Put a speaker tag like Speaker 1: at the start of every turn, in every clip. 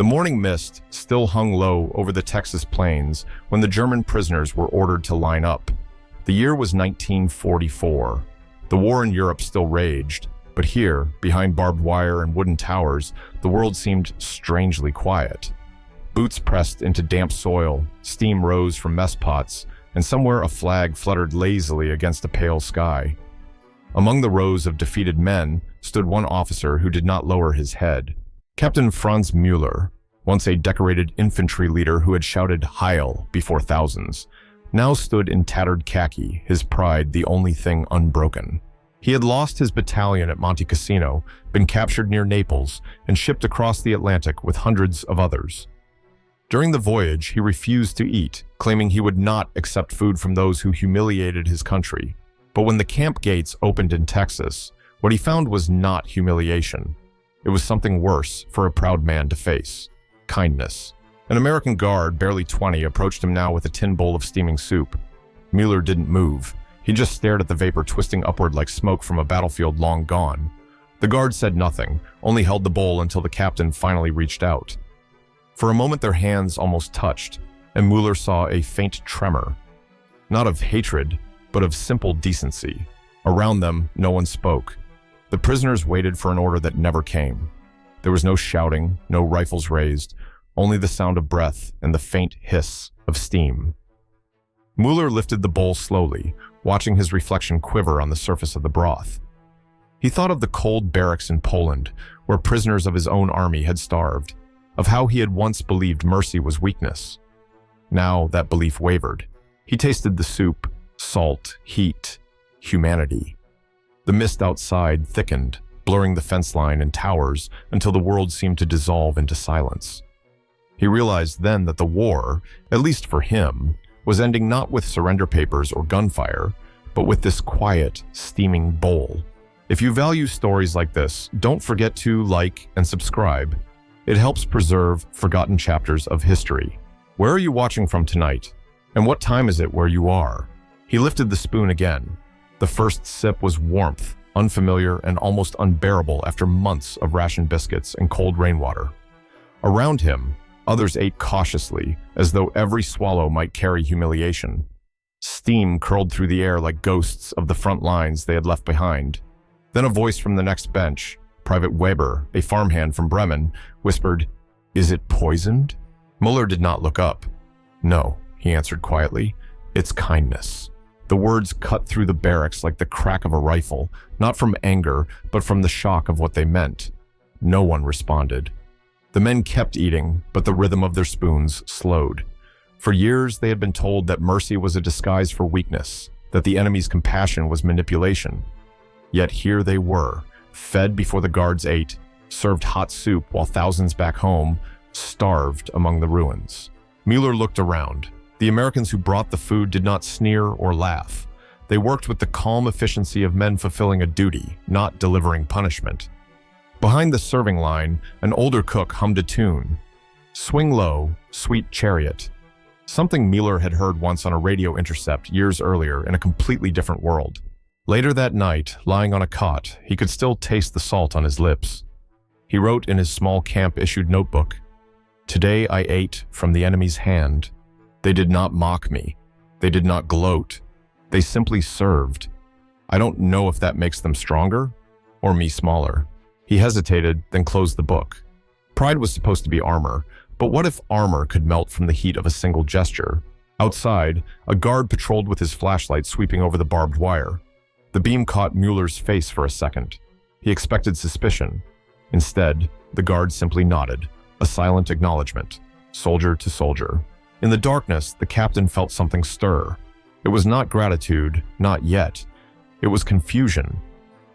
Speaker 1: The morning mist still hung low over the Texas plains when the German prisoners were ordered to line up. The year was 1944. The war in Europe still raged, but here, behind barbed wire and wooden towers, the world seemed strangely quiet. Boots pressed into damp soil, steam rose from mess pots, and somewhere a flag fluttered lazily against a pale sky. Among the rows of defeated men stood one officer who did not lower his head. Captain Franz Müller, once a decorated infantry leader who had shouted "Heil" before thousands, now stood in tattered khaki, his pride the only thing unbroken. He had lost his battalion at Monte Cassino, been captured near Naples, and shipped across the Atlantic with hundreds of others. During the voyage, he refused to eat, claiming he would not accept food from those who humiliated his country. But when the camp gates opened in Texas, what he found was not humiliation. It was something worse for a proud man to face: kindness. An American guard, barely 20, approached him now with a tin bowl of steaming soup. Müller didn't move. He just stared at the vapor twisting upward like smoke from a battlefield long gone. The guard said nothing, only held the bowl until the captain finally reached out. For a moment their hands almost touched, and Müller saw a faint tremor. Not of hatred, but of simple decency. Around them, no one spoke. The prisoners waited for an order that never came. There was no shouting, no rifles raised, only the sound of breath and the faint hiss of steam. Müller lifted the bowl slowly, watching his reflection quiver on the surface of the broth. He thought of the cold barracks in Poland, where prisoners of his own army had starved, of how he had once believed mercy was weakness. Now that belief wavered. He tasted the soup, salt, heat, humanity. The mist outside thickened, blurring the fence line and towers until the world seemed to dissolve into silence. He realized then that the war, at least for him, was ending not with surrender papers or gunfire, but with this quiet, steaming bowl. If you value stories like this, don't forget to like and subscribe. It helps preserve forgotten chapters of history. Where are you watching from tonight? And what time is it where you are? He lifted the spoon again. The first sip was warmth, unfamiliar and almost unbearable after months of rationed biscuits and cold rainwater. Around him, others ate cautiously, as though every swallow might carry humiliation. Steam curled through the air like ghosts of the front lines they had left behind. Then a voice from the next bench, Private Weber, a farmhand from Bremen, whispered, "Is it poisoned?" Müller did not look up. "No," he answered quietly. "It's kindness." The words cut through the barracks like the crack of a rifle, not from anger, but from the shock of what they meant. No one responded. The men kept eating, but the rhythm of their spoons slowed. For years, they had been told that mercy was a disguise for weakness, that the enemy's compassion was manipulation. Yet here they were, fed before the guards ate, served hot soup while thousands back home starved among the ruins. Müller looked around. The Americans who brought the food did not sneer or laugh. They worked with the calm efficiency of men fulfilling a duty, not delivering punishment. Behind the serving line, an older cook hummed a tune. "Swing low, sweet chariot." Something Müller had heard once on a radio intercept years earlier in a completely different world. Later that night, lying on a cot, he could still taste the salt on his lips. He wrote in his small camp-issued notebook, "Today I ate from the enemy's hand. They did not mock me. They did not gloat. They simply served. I don't know if that makes them stronger or me smaller." He hesitated, then closed the book. Pride was supposed to be armor, but what if armor could melt from the heat of a single gesture? Outside, a guard patrolled with his flashlight sweeping over the barbed wire. The beam caught Müller's face for a second. He expected suspicion. Instead, the guard simply nodded, a silent acknowledgement, soldier to soldier. In the darkness, the captain felt something stir. It was not gratitude, not yet. It was confusion.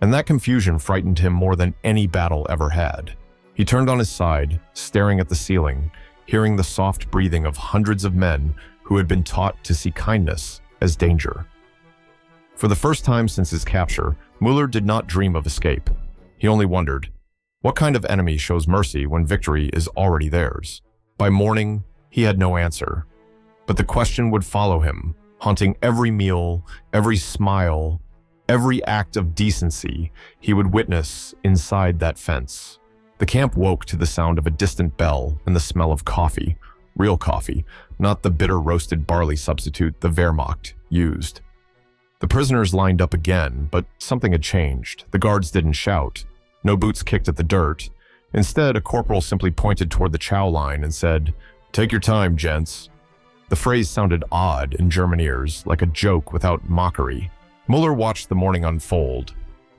Speaker 1: And that confusion frightened him more than any battle ever had. He turned on his side, staring at the ceiling, hearing the soft breathing of hundreds of men who had been taught to see kindness as danger. For the first time since his capture, Müller did not dream of escape. He only wondered, what kind of enemy shows mercy when victory is already theirs? By morning, he had no answer. But the question would follow him, haunting every meal, every smile, every act of decency he would witness inside that fence. The camp woke to the sound of a distant bell and the smell of coffee. Real coffee, not the bitter roasted barley substitute the Wehrmacht used. The prisoners lined up again, but something had changed. The guards didn't shout. No boots kicked at the dirt. Instead, a corporal simply pointed toward the chow line and said, "Take your time, gents." The phrase sounded odd in German ears, like a joke without mockery. Müller watched the morning unfold.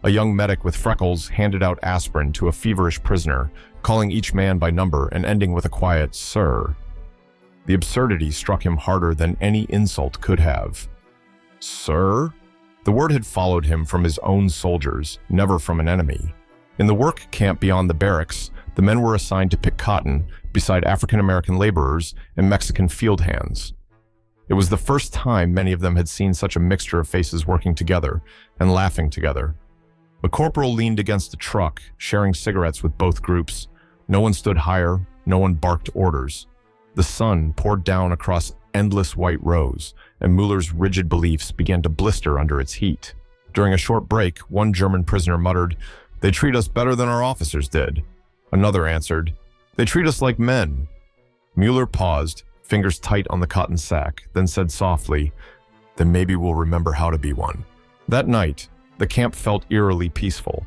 Speaker 1: A young medic with freckles handed out aspirin to a feverish prisoner, calling each man by number and ending with a quiet "sir." The absurdity struck him harder than any insult could have. Sir? The word had followed him from his own soldiers, never from an enemy. In the work camp beyond the barracks, the men were assigned to pick cotton beside African-American laborers and Mexican field hands. It was the first time many of them had seen such a mixture of faces working together and laughing together. A corporal leaned against a truck, sharing cigarettes with both groups. No one stood higher, no one barked orders. The sun poured down across endless white rows, and Müller's rigid beliefs began to blister under its heat. During a short break, one German prisoner muttered, "They treat us better than our officers did." Another answered, "They treat us like men." Müller paused, fingers tight on the cotton sack, then said softly, "Then maybe we'll remember how to be one." That night, the camp felt eerily peaceful.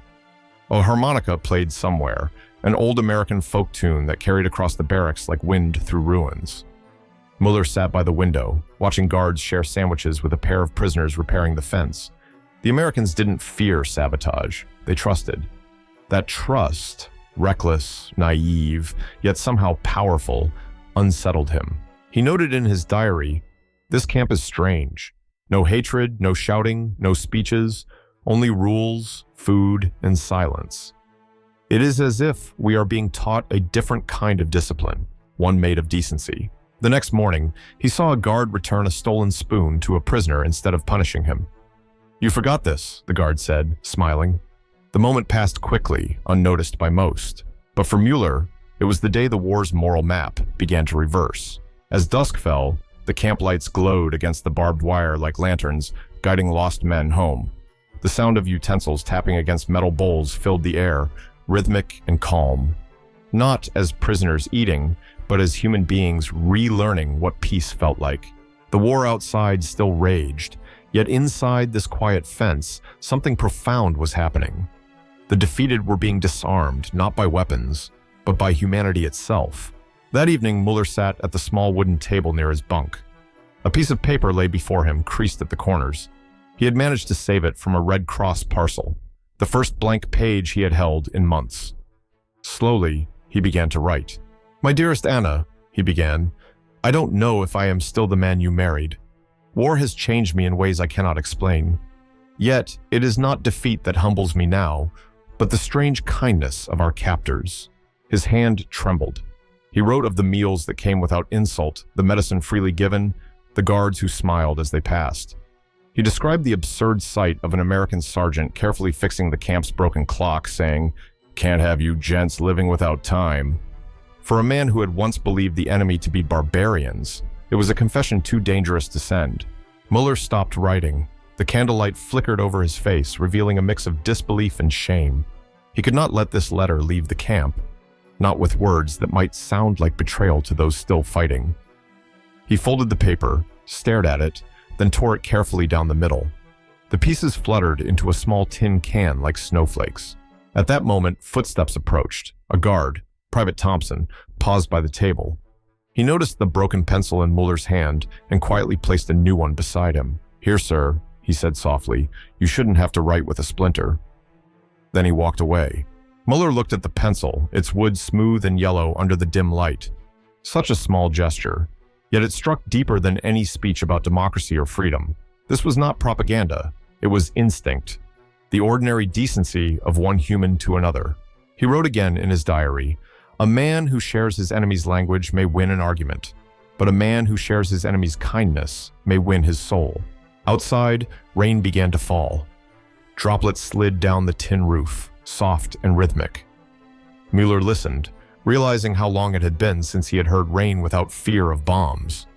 Speaker 1: A harmonica played somewhere, an old American folk tune that carried across the barracks like wind through ruins. Müller sat by the window, watching guards share sandwiches with a pair of prisoners repairing the fence. The Americans didn't fear sabotage, they trusted. That trust, reckless, naive, yet somehow powerful, unsettled him. He noted in his diary, "This camp is strange. No hatred, no shouting, no speeches, only rules, food, and silence. It is as if we are being taught a different kind of discipline, one made of decency." The next morning, he saw a guard return a stolen spoon to a prisoner instead of punishing him. "You forgot this," the guard said, smiling. The moment passed quickly, unnoticed by most. But for Müller, it was the day the war's moral map began to reverse. As dusk fell, the camp lights glowed against the barbed wire like lanterns, guiding lost men home. The sound of utensils tapping against metal bowls filled the air, rhythmic and calm. Not as prisoners eating, but as human beings relearning what peace felt like. The war outside still raged, yet inside this quiet fence, something profound was happening. The defeated were being disarmed, not by weapons, but by humanity itself. That evening, Müller sat at the small wooden table near his bunk. A piece of paper lay before him, creased at the corners. He had managed to save it from a Red Cross parcel, the first blank page he had held in months. Slowly, he began to write. "My dearest Anna," he began, "I don't know if I am still the man you married. War has changed me in ways I cannot explain. Yet, it is not defeat that humbles me now, but the strange kindness of our captors." His hand trembled. He wrote of the meals that came without insult, the medicine freely given, the guards who smiled as they passed. He described the absurd sight of an American sergeant carefully fixing the camp's broken clock, saying, "Can't have you gents living without time." For a man who had once believed the enemy to be barbarians, it was a confession too dangerous to send. Müller stopped writing. The candlelight flickered over his face, revealing a mix of disbelief and shame. He could not let this letter leave the camp, not with words that might sound like betrayal to those still fighting. He folded the paper, stared at it, then tore it carefully down the middle. The pieces fluttered into a small tin can like snowflakes. At that moment, footsteps approached. A guard, Private Thompson, paused by the table. He noticed the broken pencil in Müller's hand and quietly placed a new one beside him. "Here, sir," he said softly, "you shouldn't have to write with a splinter." Then he walked away. Müller looked at the pencil, its wood smooth and yellow under the dim light. Such a small gesture, yet it struck deeper than any speech about democracy or freedom. This was not propaganda, it was instinct, the ordinary decency of one human to another. He wrote again in his diary, "A man who shares his enemy's language may win an argument, but a man who shares his enemy's kindness may win his soul." Outside, rain began to fall. Droplets slid down the tin roof, soft and rhythmic. Müller listened, realizing how long it had been since he had heard rain without fear of bombs.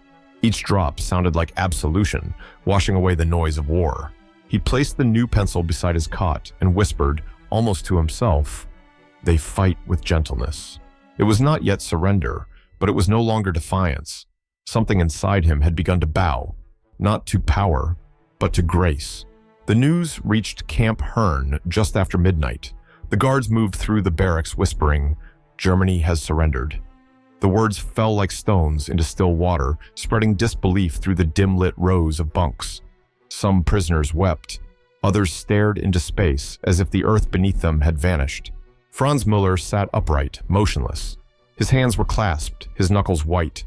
Speaker 1: Each drop sounded like absolution, washing away the noise of war. He placed the new pencil beside his cot and whispered, almost to himself, They fight with gentleness. It was not yet surrender, but it was no longer defiance. Something inside him had begun to bow, not to power, but to grace. The news reached Camp Hearne just after midnight. The guards moved through the barracks whispering, "Germany has surrendered." The words fell like stones into still water, spreading disbelief through the dim-lit rows of bunks. Some prisoners wept. Others stared into space as if the earth beneath them had vanished. Franz Müller sat upright, motionless. His hands were clasped, his knuckles white.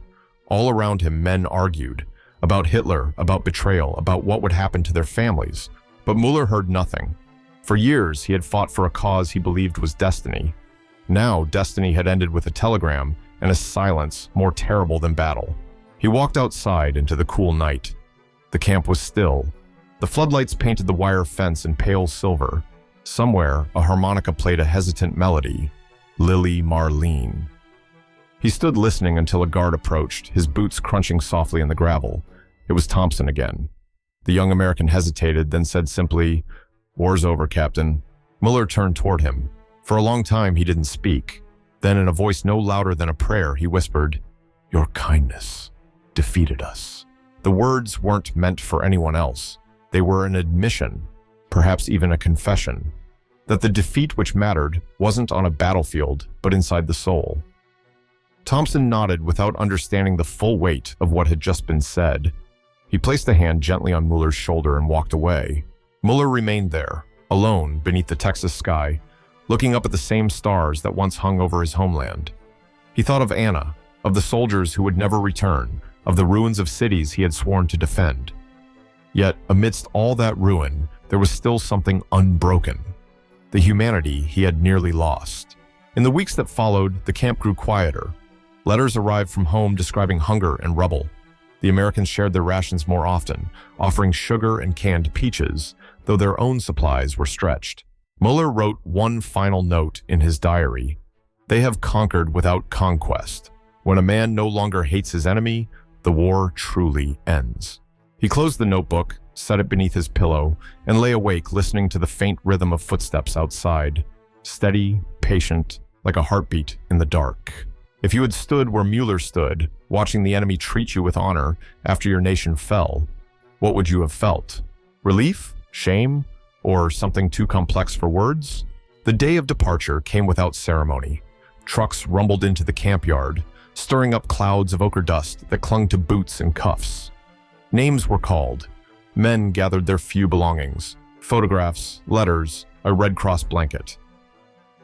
Speaker 1: All around him, men argued about Hitler, about betrayal, about what would happen to their families. But Müller heard nothing. For years, he had fought for a cause he believed was destiny. Now, destiny had ended with a telegram and a silence more terrible than battle. He walked outside into the cool night. The camp was still. The floodlights painted the wire fence in pale silver. Somewhere, a harmonica played a hesitant melody, Lily Marlene. He stood listening until a guard approached, his boots crunching softly in the gravel. It was Thompson again. The young American hesitated, then said simply, "War's over, Captain." Müller turned toward him. For a long time, he didn't speak. Then, in a voice no louder than a prayer, he whispered, "Your kindness defeated us." The words weren't meant for anyone else. They were an admission, perhaps even a confession, that the defeat which mattered wasn't on a battlefield, but inside the soul. Thompson nodded without understanding the full weight of what had just been said. He placed a hand gently on Müller's shoulder and walked away. Müller remained there, alone beneath the Texas sky, looking up at the same stars that once hung over his homeland. He thought of Anna, of the soldiers who would never return, of the ruins of cities he had sworn to defend. Yet, amidst all that ruin, there was still something unbroken, the humanity he had nearly lost. In the weeks that followed, the camp grew quieter. Letters arrived from home describing hunger and rubble. The Americans shared their rations more often, offering sugar and canned peaches, though their own supplies were stretched. Müller wrote one final note in his diary. "They have conquered without conquest. When a man no longer hates his enemy, the war truly ends." He closed the notebook, set it beneath his pillow, and lay awake listening to the faint rhythm of footsteps outside. Steady, patient, like a heartbeat in the dark. If you had stood where Müller stood, watching the enemy treat you with honor after your nation fell, what would you have felt? Relief? Shame? Or something too complex for words? The day of departure came without ceremony. Trucks rumbled into the camp yard, stirring up clouds of ochre dust that clung to boots and cuffs. Names were called. Men gathered their few belongings, photographs, letters, a Red Cross blanket.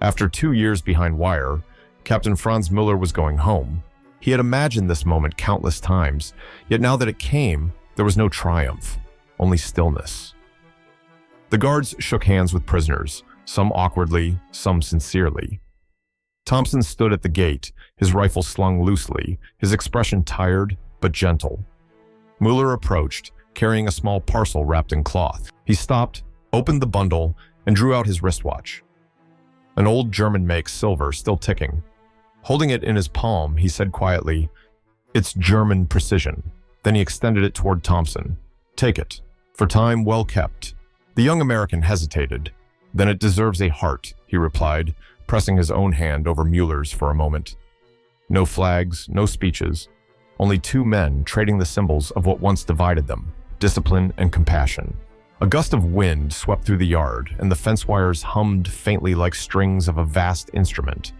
Speaker 1: After 2 years behind wire, Captain Franz Müller was going home. He had imagined this moment countless times, yet now that it came, there was no triumph, only stillness. The guards shook hands with prisoners, some awkwardly, some sincerely. Thompson stood at the gate, his rifle slung loosely, his expression tired but gentle. Müller approached, carrying a small parcel wrapped in cloth. He stopped, opened the bundle, and drew out his wristwatch. An old German-make silver still ticking. Holding it in his palm, he said quietly, "It's German precision." Then he extended it toward Thompson. "Take it, for time well kept." The young American hesitated. "Then it deserves a heart," he replied, pressing his own hand over Müller's for a moment. No flags, no speeches. Only two men trading the symbols of what once divided them, discipline and compassion. A gust of wind swept through the yard, and the fence wires hummed faintly like strings of a vast instrument.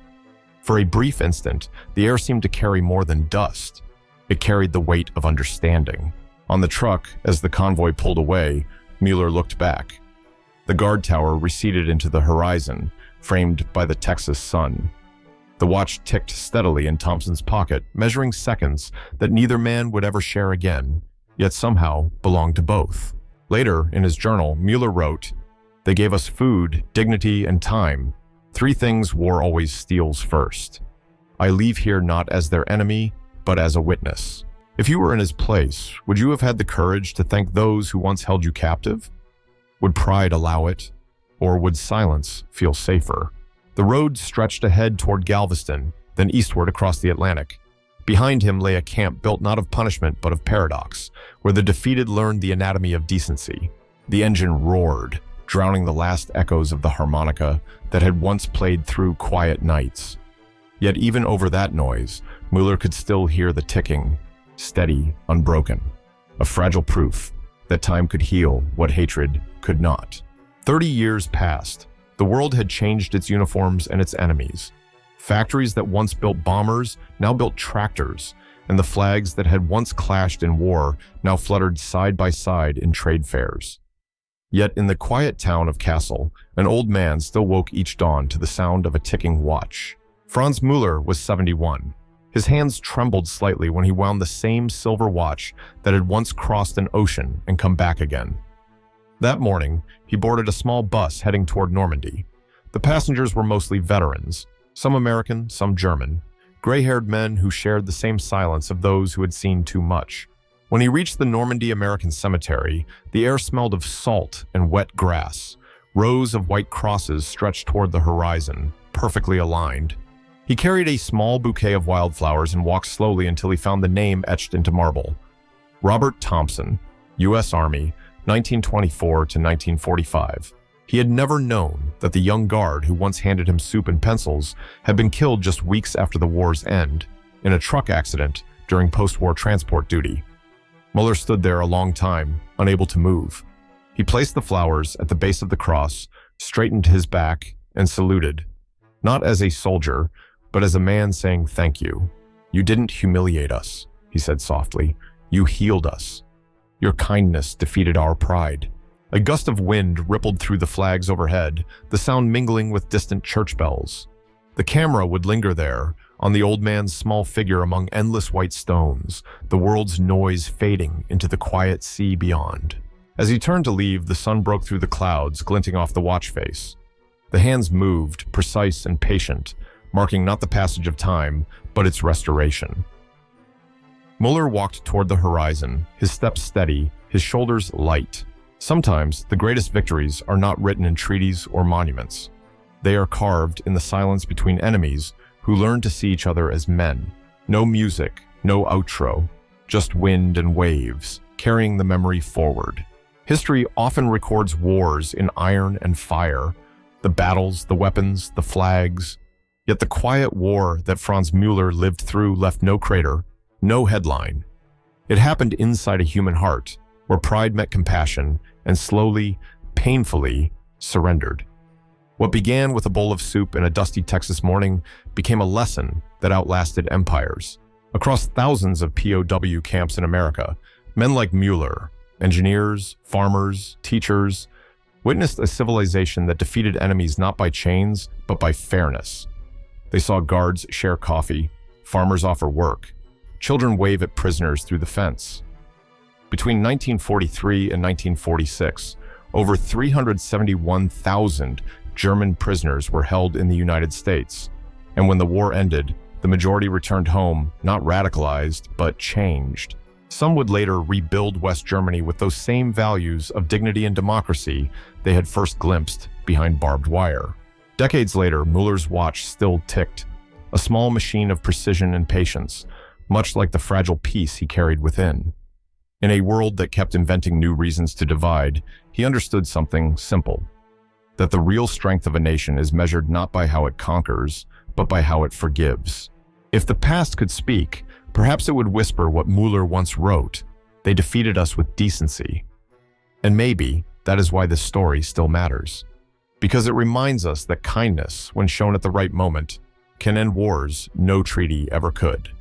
Speaker 1: For a brief instant, the air seemed to carry more than dust. It carried the weight of understanding. On the truck, as the convoy pulled away, Müller looked back. The guard tower receded into the horizon, framed by the Texas sun. The watch ticked steadily in Thompson's pocket, measuring seconds that neither man would ever share again, yet somehow belonged to both. Later, in his journal, Müller wrote, "They gave us food, dignity, and time. 3 things war always steals first. I leave here not as their enemy, but as a witness." If you were in his place, would you have had the courage to thank those who once held you captive? Would pride allow it? Or would silence feel safer? The road stretched ahead toward Galveston, then eastward across the Atlantic. Behind him lay a camp built not of punishment but of paradox, where the defeated learned the anatomy of decency. The engine roared, drowning the last echoes of the harmonica that had once played through quiet nights. Yet even over that noise, Müller could still hear the ticking, steady, unbroken, a fragile proof that time could heal what hatred could not. 30 years passed. The world had changed its uniforms and its enemies. Factories that once built bombers now built tractors, and the flags that had once clashed in war now fluttered side by side in trade fairs. Yet in the quiet town of Kassel, an old man still woke each dawn to the sound of a ticking watch. Franz Müller was 71. His hands trembled slightly when he wound the same silver watch that had once crossed an ocean and come back again. That morning, he boarded a small bus heading toward Normandy. The passengers were mostly veterans, some American, some German, gray-haired men who shared the same silence of those who had seen too much. When he reached the Normandy American Cemetery, the air smelled of salt and wet grass. Rows of white crosses stretched toward the horizon, perfectly aligned. He carried a small bouquet of wildflowers and walked slowly until he found the name etched into marble. Robert Thompson, U.S. Army, 1924 to 1945. He had never known that the young guard who once handed him soup and pencils had been killed just weeks after the war's end, in a truck accident during post-war transport duty. Müller stood there a long time, unable to move. He placed the flowers at the base of the cross, straightened his back, and saluted, not as a soldier, but as a man saying thank you. You didn't humiliate us, he said softly. You healed us. Your kindness defeated our pride. A gust of wind rippled through the flags overhead, the sound mingling with distant church bells. The camera would linger there, on the old man's small figure among endless white stones, the world's noise fading into the quiet sea beyond. As he turned to leave, the sun broke through the clouds, glinting off the watch face. The hands moved, precise and patient, marking not the passage of time, but its restoration. Müller walked toward the horizon, his steps steady, his shoulders light. Sometimes, the greatest victories are not written in treaties or monuments. They are carved in the silence between enemies who learn to see each other as men. No music, no outro, just wind and waves, carrying the memory forward. History often records wars in iron and fire, the battles, the weapons, the flags. Yet the quiet war that Franz Müller lived through left no crater, no headline. It happened inside a human heart, where pride met compassion and slowly, painfully surrendered. What began with a bowl of soup in a dusty Texas morning became a lesson that outlasted empires. Across thousands of POW camps in America, men like Müller, engineers, farmers, teachers, witnessed a civilization that defeated enemies not by chains, but by fairness. They saw guards share coffee, farmers offer work, children wave at prisoners through the fence. Between 1943 and 1946, over 371,000 German prisoners were held in the United States, and when the war ended, the majority returned home, not radicalized, but changed. Some would later rebuild West Germany with those same values of dignity and democracy they had first glimpsed behind barbed wire. Decades later, Müller's watch still ticked, a small machine of precision and patience, much like the fragile peace he carried within. In a world that kept inventing new reasons to divide, he understood something simple: that the real strength of a nation is measured not by how it conquers, but by how it forgives. If the past could speak, perhaps it would whisper what Müller once wrote: "They defeated us with decency." And maybe that is why this story still matters, because it reminds us that kindness, when shown at the right moment, can end wars no treaty ever could.